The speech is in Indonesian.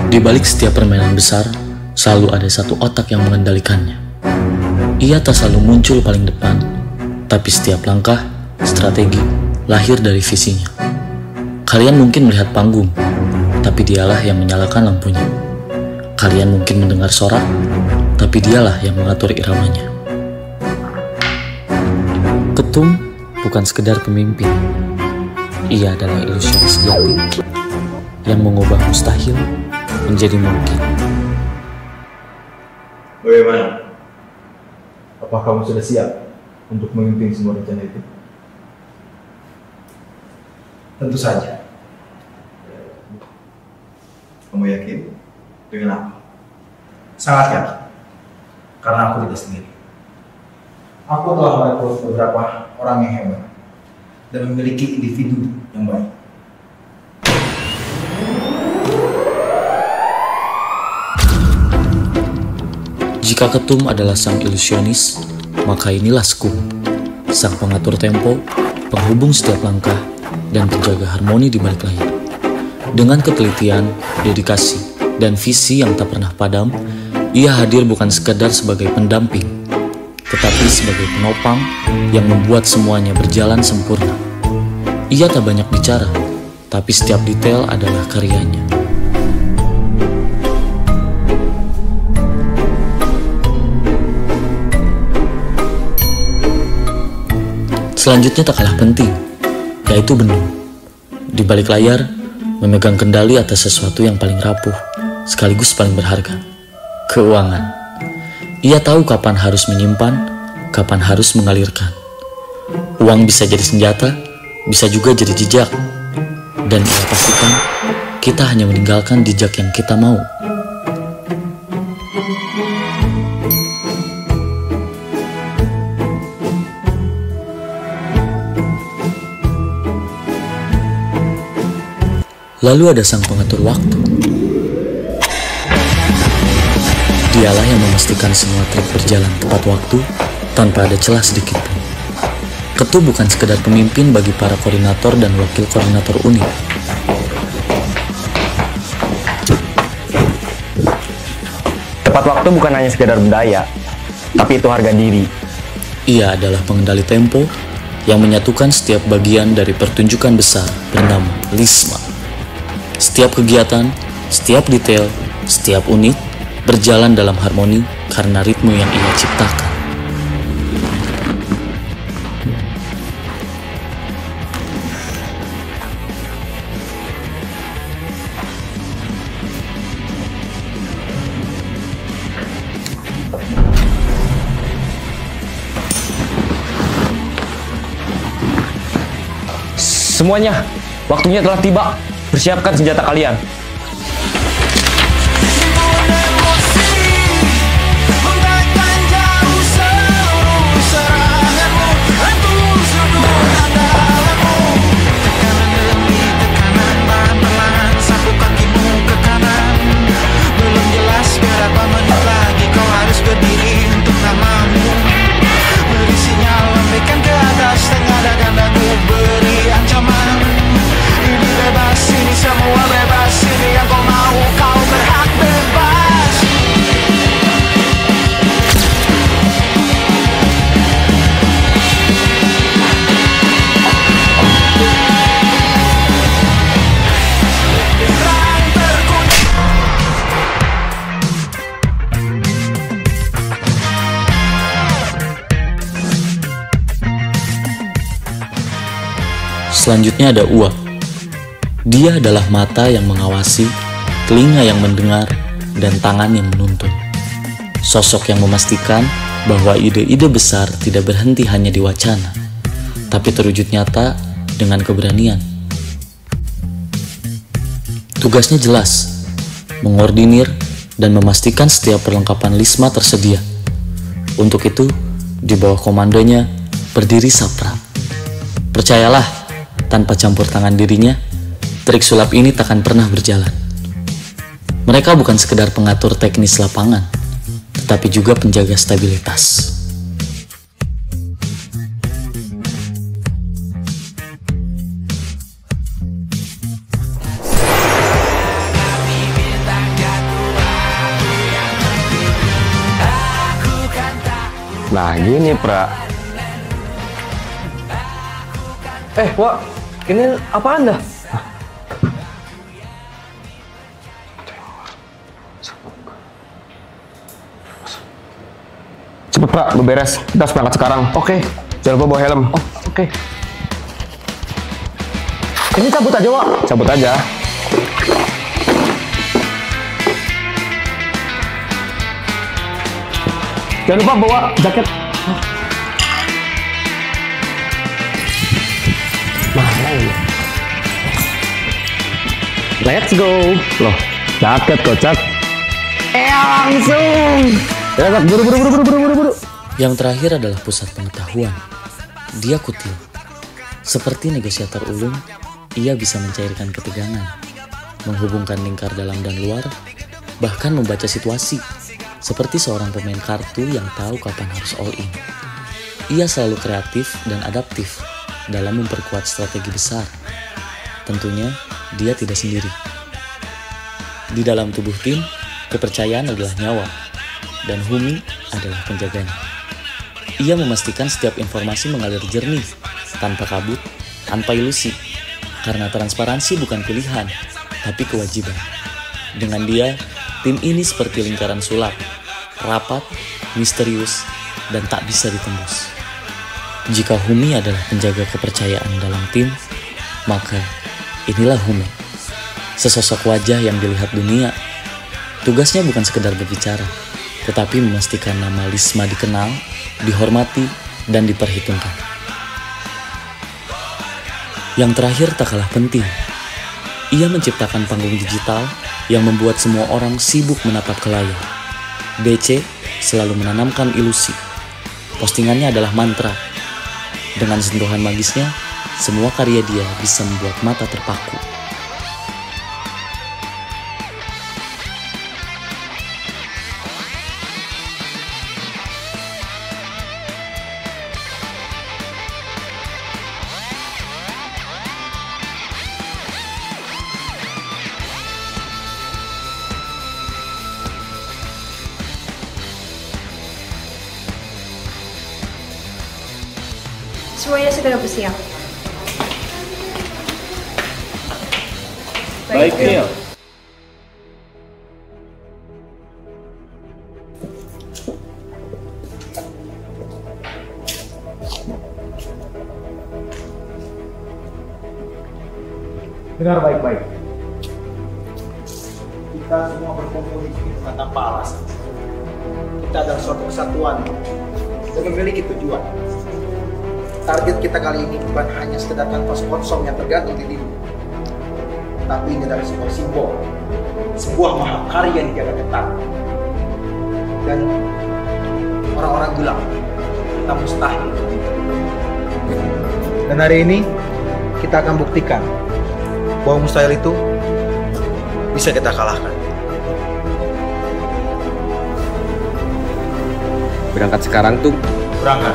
Di balik setiap permainan besar, selalu ada satu otak yang mengendalikannya. Ia tak selalu muncul paling depan, tapi setiap langkah, strategi, lahir dari visinya. Kalian mungkin melihat panggung, tapi dialah yang menyalakan lampunya. Kalian mungkin mendengar sorak, tapi dialah yang mengatur iramanya. Ketum bukan sekedar pemimpin. Ia adalah ilusionis sejati yang mengubah mustahil menjadi mungkin. Bagaimana? Apakah kamu sudah siap untuk memimpin semua rencana itu? Tentu saja. Kamu yakin? Dengan apa? Sangat yakin. Karena aku tidak sendiri. Aku telah merekrut beberapa orang yang hebat dan memiliki individu yang baik. Jika Ketum adalah sang ilusionis, maka inilah Skum, sang pengatur tempo, penghubung setiap langkah, dan penjaga harmoni di balik layar. Dengan ketelitian, dedikasi, dan visi yang tak pernah padam, ia hadir bukan sekadar sebagai pendamping, tetapi sebagai penopang yang membuat semuanya berjalan sempurna. Ia tak banyak bicara, tapi setiap detail adalah karyanya. Selanjutnya tak kalah penting, yaitu Bendung. Di balik layar, memegang kendali atas sesuatu yang paling rapuh, sekaligus paling berharga, keuangan. Ia tahu kapan harus menyimpan, kapan harus mengalirkan. Uang bisa jadi senjata, bisa juga jadi jejak. Dan ia pastikan, kita hanya meninggalkan jejak yang kita mau. Lalu ada sang pengatur waktu. Dialah yang memastikan semua trik berjalan tepat waktu tanpa ada celah sedikit pun. Ketum bukan sekedar pemimpin bagi para koordinator dan wakil koordinator unit. Tepat waktu bukan hanya sekedar budaya, tapi itu harga diri. Ia adalah pengendali tempo yang menyatukan setiap bagian dari pertunjukan besar bernama Lisma. Setiap kegiatan, setiap detail, setiap unit berjalan dalam harmoni karena ritme yang ia ciptakan. Semuanya, waktunya telah tiba. Persiapkan senjata kalian. Selanjutnya ada Uap. Dia adalah mata yang mengawasi, telinga yang mendengar, dan tangan yang menuntun. Sosok yang memastikan bahwa ide-ide besar tidak berhenti hanya di wacana, tapi terwujud nyata dengan keberanian. Tugasnya jelas, mengordinir dan memastikan setiap perlengkapan Lisma tersedia. Untuk itu, di bawah komandonya berdiri Sapra. Percayalah, tanpa campur tangan dirinya, trik sulap ini takkan pernah berjalan. Mereka bukan sekedar pengatur teknis lapangan, tetapi juga penjaga stabilitas. Nah gini pra. Wak, ini apaan dah? Cepet pra, beberes. Kita harus berangkat sekarang. Oke. Jangan lupa bawa helm. Oh, oke. Ini cabut aja, Wak. Cabut aja. Jangan lupa bawa jaket. Mana ini? Let's go. Loh, jaket kocak. Langsung. Ya, buru. Yang terakhir adalah pusat pengetahuan. Dia kutil. Seperti negosiator ulung, ia bisa mencairkan ketegangan, menghubungkan lingkar dalam dan luar, bahkan membaca situasi, seperti seorang pemain kartu yang tahu kapan harus all in. Ia selalu kreatif dan adaptif dalam memperkuat strategi besar. Tentunya, dia tidak sendiri. Di dalam tubuh tim, kepercayaan adalah nyawa, dan Humi adalah penjaganya. Ia memastikan setiap informasi mengalir jernih, tanpa kabut, tanpa ilusi, karena transparansi bukan pilihan, tapi kewajiban. Dengan dia, tim ini seperti lingkaran sulap, rapat, misterius, dan tak bisa ditembus. Jika Humi adalah penjaga kepercayaan dalam tim, maka inilah Humi. Sesosok wajah yang dilihat dunia. Tugasnya bukan sekedar berbicara, tetapi memastikan nama Lisma dikenal, dihormati, dan diperhitungkan. Yang terakhir tak kalah penting. Ia menciptakan panggung digital yang membuat semua orang sibuk menatap ke layar. DC selalu menanamkan ilusi. Postingannya adalah mantra. Dengan sentuhan magisnya, semua karya dia bisa membuat mata terpaku. Semuanya segera bersiap. Baik, Neil. Dengar baik-baik. Kita semua berkumpul di sini bukan tanpa alasan. Kita adalah suatu kesatuan dan memiliki tujuan. Target kita kali ini bukan hanya sekedar kanvas kosong yang tergantung di dinding, tapi ini adalah sebuah simbol, sebuah mahakarya yang dijaga ketat. Dan orang-orang bilang kita mustahil. Dan hari ini kita akan buktikan bahwa mustahil itu bisa kita kalahkan. Berangkat sekarang tuh. Berangkat.